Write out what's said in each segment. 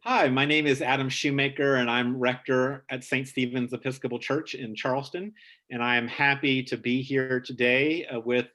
Hi, my name is Adam Shoemaker, and I'm rector at St. Stephen's Episcopal Church in Charleston. And I am happy to be here today with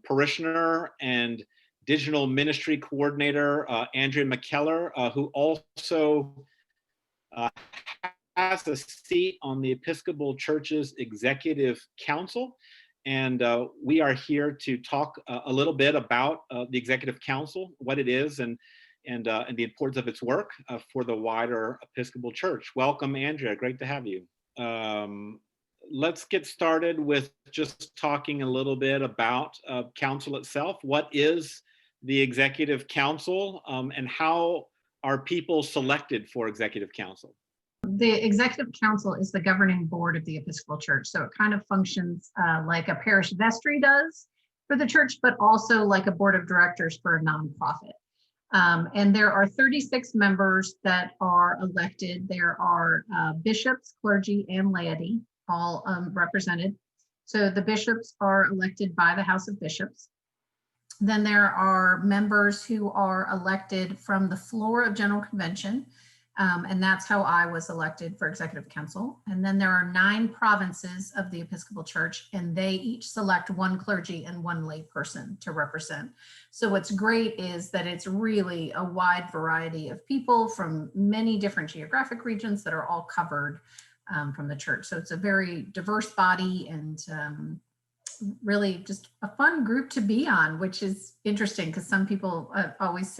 parishioner and digital ministry coordinator Andrea McKellar, who also uh, has a seat on the Episcopal Church's Executive Council. And we are here to talk a little bit about the Executive Council, what it is, and the importance of its work for the wider Episcopal Church. Welcome, Andrea. Great to have you. Let's get started with just talking a little bit about council itself. What is the Executive Council, and how are people selected for Executive Council? The Executive Council is the governing board of the Episcopal Church. So it kind of functions like a parish vestry does for the church, but also like a board of directors for a nonprofit. And there are 36 members that are elected. There are bishops, clergy, and laity, all represented. So the bishops are elected by the House of Bishops. Then there are members who are elected from the floor of General Convention. And that's how I was elected for Executive Council. And then there are 9 provinces of the Episcopal Church, and they each select one clergy and one lay person to represent. So what's great is that it's really a wide variety of people from many different geographic regions that are all covered from the church. So it's a very diverse body and really just a fun group to be on, which is interesting because some people always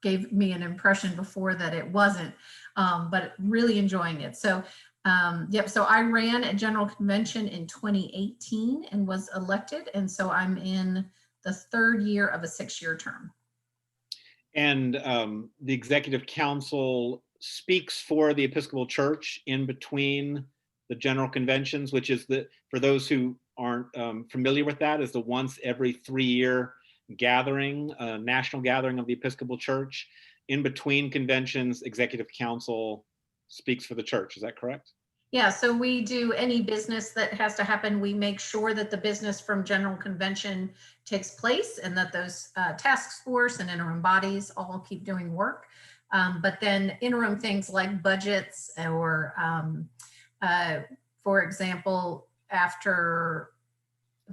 gave me an impression before that it wasn't, but really enjoying it. So, so I ran a General Convention in 2018 and was elected. And so I'm in the 3rd year of a 6-year term. And the Executive Council speaks for the Episcopal Church in between the General Conventions, which is for those who aren't familiar with that, is the once every 3-year gathering, national gathering of the Episcopal Church. In between conventions, Executive Council speaks for the church. Is that correct? Yeah, so we do any business that has to happen. We make sure that the business from General Convention takes place and that those task force and interim bodies all keep doing work. But then interim things like budgets or, for example, after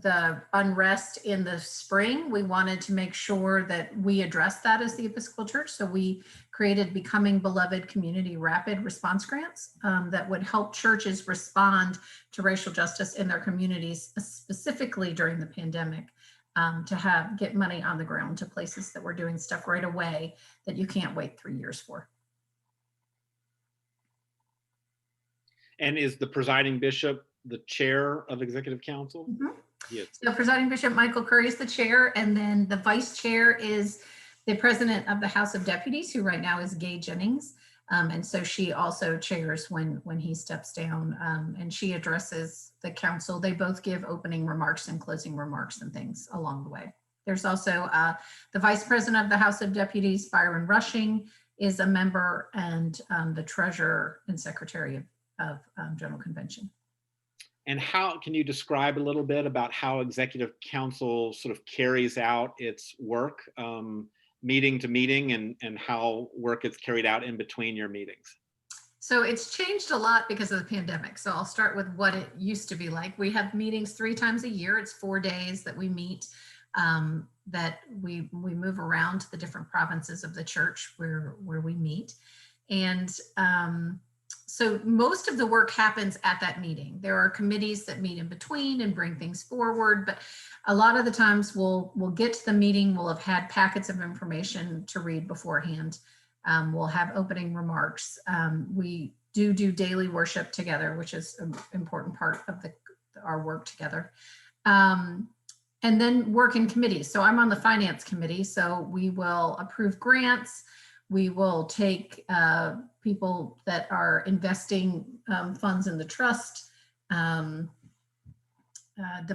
the unrest in the spring, we wanted to make sure that we addressed that as the Episcopal Church. So we created Becoming Beloved Community Rapid Response Grants that would help churches respond to racial justice in their communities, specifically during the pandemic, to get money on the ground to places that were doing stuff right away that you can't wait 3 years for. And is the presiding bishop the chair of Executive Council? Mm-hmm. Yes. So Presiding Bishop Michael Curry is the chair, and then the vice chair is the president of the House of Deputies, who right now is Gay Jennings. And so she also chairs when he steps down, and she addresses the council. They both give opening remarks and closing remarks and things along the way. There's also the vice president of the House of Deputies, Byron Rushing, is a member, and the treasurer and secretary of General Convention. And how can you describe a little bit about how Executive Council sort of carries out its work, meeting to meeting, and how work is carried out in between your meetings? So it's changed a lot because of the pandemic. So I'll start with what it used to be like. We have meetings 3 times a year. It's 4 days that we meet, that we move around to the different provinces of the church where we meet. And so most of the work happens at that meeting. There are committees that meet in between and bring things forward, but a lot of the times we'll get to the meeting, we'll have had packets of information to read beforehand. We'll have opening remarks. We do daily worship together, which is an important part of our work together. And then work in committees. So I'm on the finance committee, so we will approve grants. We will take people that are investing funds in the trust. The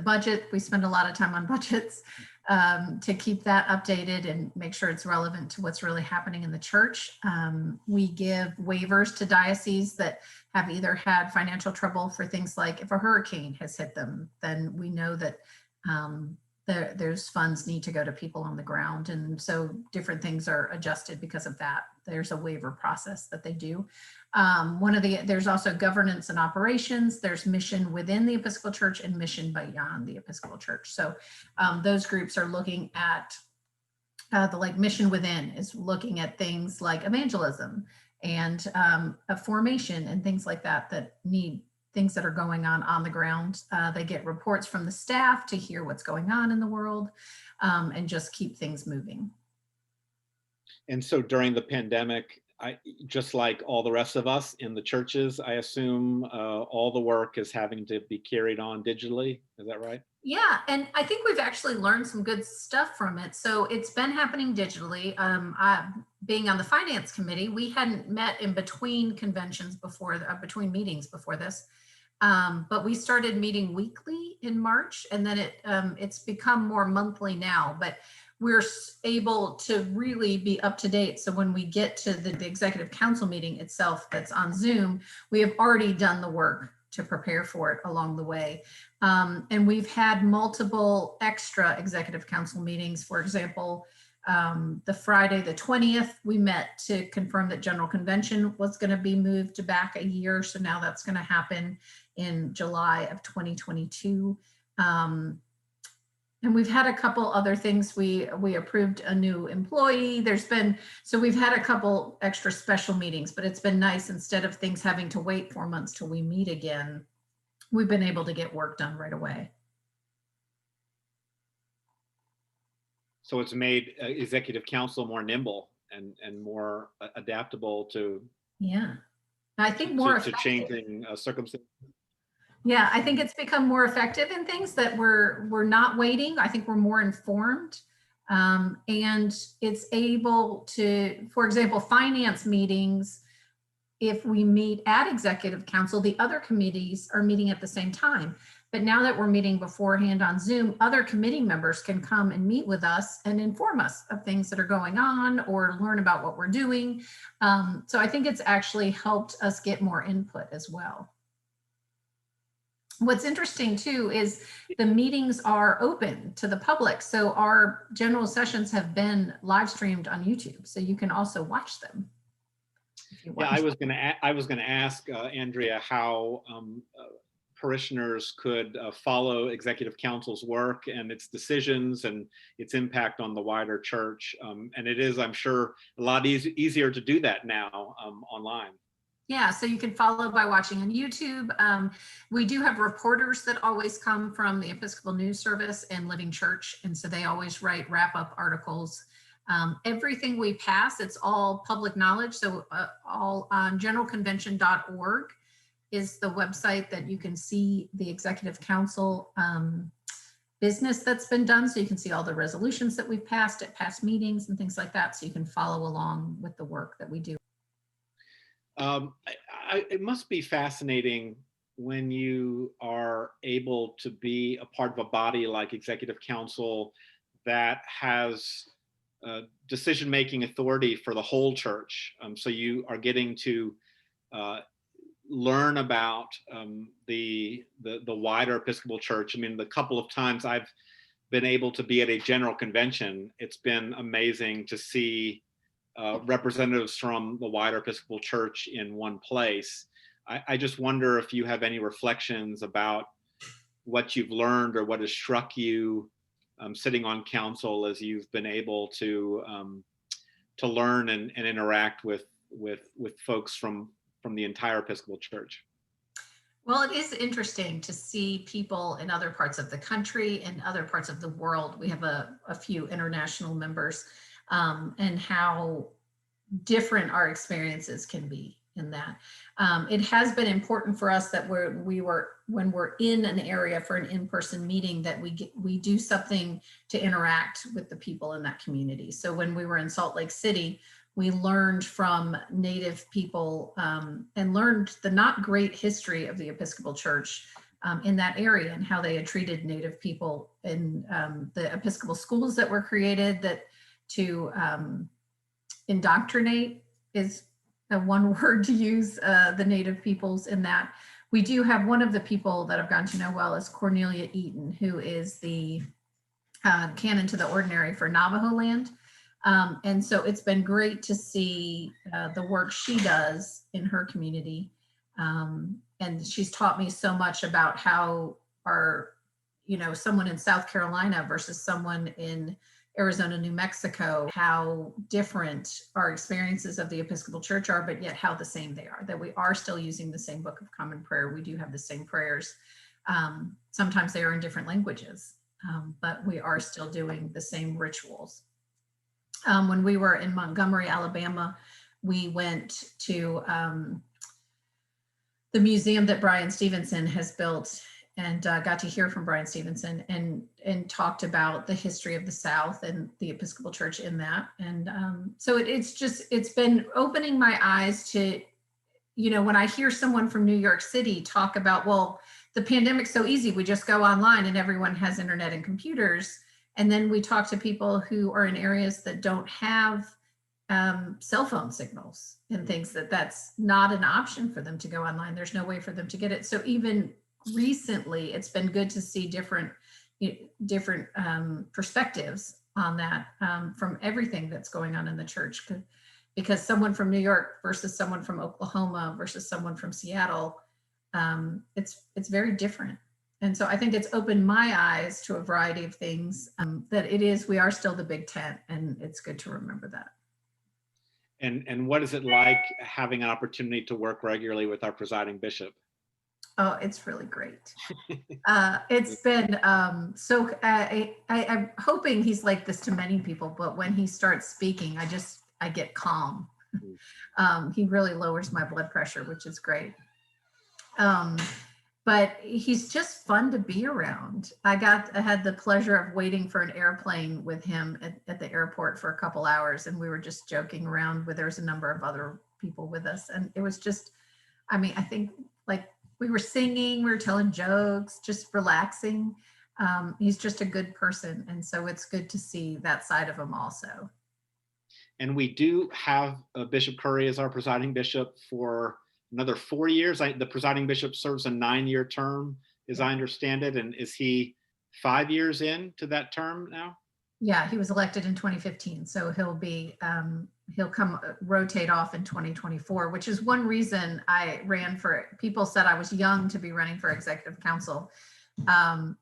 budget, we spend a lot of time on budgets to keep that updated and make sure it's relevant to what's really happening in the church. We give waivers to dioceses that have either had financial trouble for things like if a hurricane has hit them, then we know that those funds need to go to people on the ground. And so different things are adjusted because of that. There's a waiver process that they do. There's also governance and operations. There's mission within the Episcopal Church and mission beyond the Episcopal Church. So those groups are looking at the mission within is looking at things like evangelism and a formation and things like that need things that are going on the ground. They get reports from the staff to hear what's going on in the world and just keep things moving. And so during the pandemic, just like all the rest of us in the churches, I assume all the work is having to be carried on digitally. Is that right? Yeah, and I think we've actually learned some good stuff from it. So it's been happening digitally. Being on the finance committee, we hadn't met in between conventions before, between meetings before this. But we started meeting weekly in March, and then it's become more monthly now, but we're able to really be up to date. So when we get to the executive council meeting itself that's on Zoom, we have already done the work to prepare for it along the way. And we've had multiple extra executive council meetings. For example, the Friday, the 20th, we met to confirm that General Convention was going to be moved back a year. So now that's going to happen in July of 2022. And we've had a couple other things. We approved a new employee. So we've had a couple extra special meetings, but it's been nice. Instead of things having to wait 4 months till we meet again, we've been able to get work done right away. So it's made executive council more nimble and more adaptable to, I think more to changing circumstances. Yeah, I think it's become more effective in things that we're not waiting. I think we're more informed, and it's able to, for example, finance meetings. If we meet at executive council, the other committees are meeting at the same time. But now that we're meeting beforehand on Zoom, other committee members can come and meet with us and inform us of things that are going on or learn about what we're doing. So I think it's actually helped us get more input as well. What's interesting too is the meetings are open to the public. So our general sessions have been live streamed on YouTube. So you can also watch them. Yeah, I was going to ask Andrea how parishioners could follow executive council's work and its decisions and its impact on the wider church. And it is, I'm sure, a lot easier to do that now online. Yeah, so you can follow by watching on YouTube. We do have reporters that always come from the Episcopal News Service and Living Church, and so they always write wrap-up articles. Everything we pass, it's all public knowledge, so all on generalconvention.org is the website that you can see the Executive Council business that's been done, so you can see all the resolutions that we've passed at past meetings and things like that, so you can follow along with the work that we do. It must be fascinating when you are able to be a part of a body like Executive Council that has decision-making authority for the whole church. So you are getting to learn about the wider Episcopal Church. I mean, the couple of times I've been able to be at a general convention, it's been amazing to see representatives from the wider Episcopal Church in one place. I just wonder if you have any reflections about what you've learned or what has struck you sitting on council as you've been able to learn and interact with folks from the entire Episcopal Church. Well, it is interesting to see people in other parts of the country and other parts of the world. We have a few international members, and how different our experiences can be in that. It has been important for us that when we're in an area for an in-person meeting, that we do something to interact with the people in that community. So when we were in Salt Lake City, we learned from Native people and learned the not great history of the Episcopal Church in that area and how they had treated Native people in the Episcopal schools that were created that to indoctrinate is one word to use the Native peoples in that. We do have one of the people that I've gotten to know well is Cornelia Eaton, who is the canon to the ordinary for Navajo land. And so it's been great to see the work she does in her community. And she's taught me so much about how someone in South Carolina versus someone in Arizona, New Mexico, how different our experiences of the Episcopal Church are, but yet how the same they are, that we are still using the same Book of Common Prayer. We do have the same prayers. Sometimes they are in different languages, but we are still doing the same rituals. When we were in Montgomery, Alabama, we went to the museum that Brian Stevenson has built, and got to hear from Brian Stevenson and talked about the history of the South and the Episcopal Church in that. And so it's been opening my eyes to, when I hear someone from New York City talk about, well, the pandemic's so easy, we just go online and everyone has internet and computers. And then we talk to people who are in areas that don't have cell phone signals and things that's not an option for them to go online. There's no way for them to get it. So even recently, it's been good to see different perspectives on that from everything that's going on in the church, because someone from New York versus someone from Oklahoma versus someone from Seattle, it's very different. And so I think it's opened my eyes to a variety of things, that we are still the big tent, and it's good to remember that. And what is it like having an opportunity to work regularly with our presiding bishop? Oh, it's really great. It's been I'm hoping he's like this to many people, but when he starts speaking, I get calm. He really lowers my blood pressure, which is great. But he's just fun to be around. I had the pleasure of waiting for an airplane with him at the airport for a couple hours, and we were just joking around there was a number of other people with us. And it was just, I think like we were singing, we were telling jokes, just relaxing. He's just a good person. And so it's good to see that side of him also. And we do have Bishop Curry as our presiding bishop for another 4 years. The presiding bishop serves a 9-year term, as I understand it. And is he 5 years into that term now? Yeah, he was elected in 2015. So he'll come rotate off in 2024, which is one reason I ran for it. People said I was young to be running for executive council,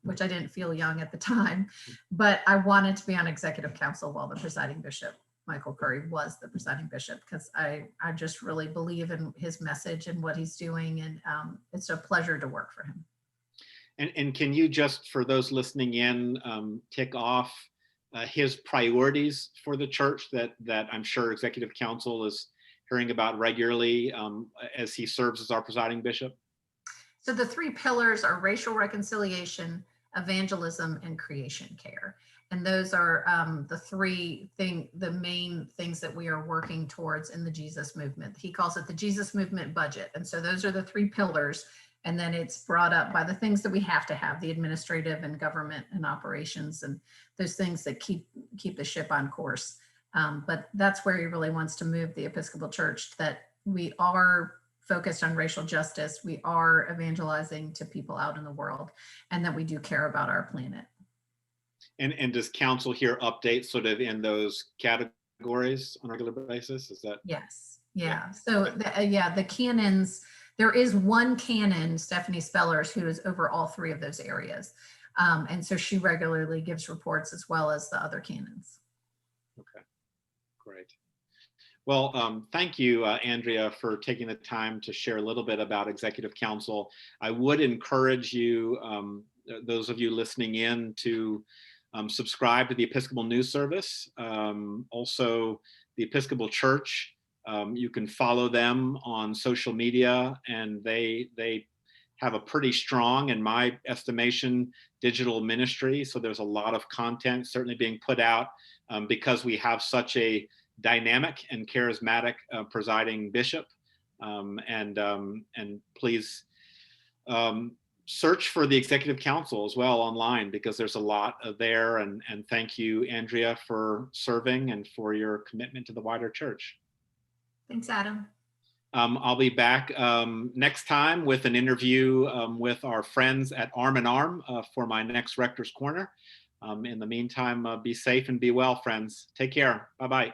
which I didn't feel young at the time, but I wanted to be on executive council while the presiding bishop, Michael Curry, was the presiding bishop, because I just really believe in his message and what he's doing. And it's a pleasure to work for him. And can you just, for those listening in, tick off his priorities for the church that I'm sure executive council is hearing about regularly as he serves as our presiding bishop? So the 3 pillars are racial reconciliation, evangelism, and creation care. And those are the main things that we are working towards in the Jesus movement. He calls it the Jesus movement budget. And so those are the 3 pillars. And then it's brought up by the things that we have to have, the administrative and government and operations, and those things that keep the ship on course. But that's where he really wants to move the Episcopal Church, that we are focused on racial justice, we are evangelizing to people out in the world, and that we do care about our planet. And does council here update sort of in those categories on a regular basis? Is that? Yes. Yeah. So the canons, there is one canon, Stephanie Spellers, who is over all 3 of those areas. And so she regularly gives reports as well as the other canons. Okay, great. Well, thank you, Andrea, for taking the time to share a little bit about executive council. I would encourage you, those of you listening in, to subscribe to the Episcopal News Service. Also, the Episcopal Church, you can follow them on social media, and they have a pretty strong, in my estimation, digital ministry. So there's a lot of content certainly being put out because we have such a dynamic and charismatic presiding bishop. And please search for the executive council as well online, because there's a lot there. And thank you, Andrea, for serving and for your commitment to the wider church. Thanks, Adam. I'll be back next time with an interview with our friends at Arm in Arm for my next Rector's Corner. In the meantime, be safe and be well, friends. Take care. Bye-bye.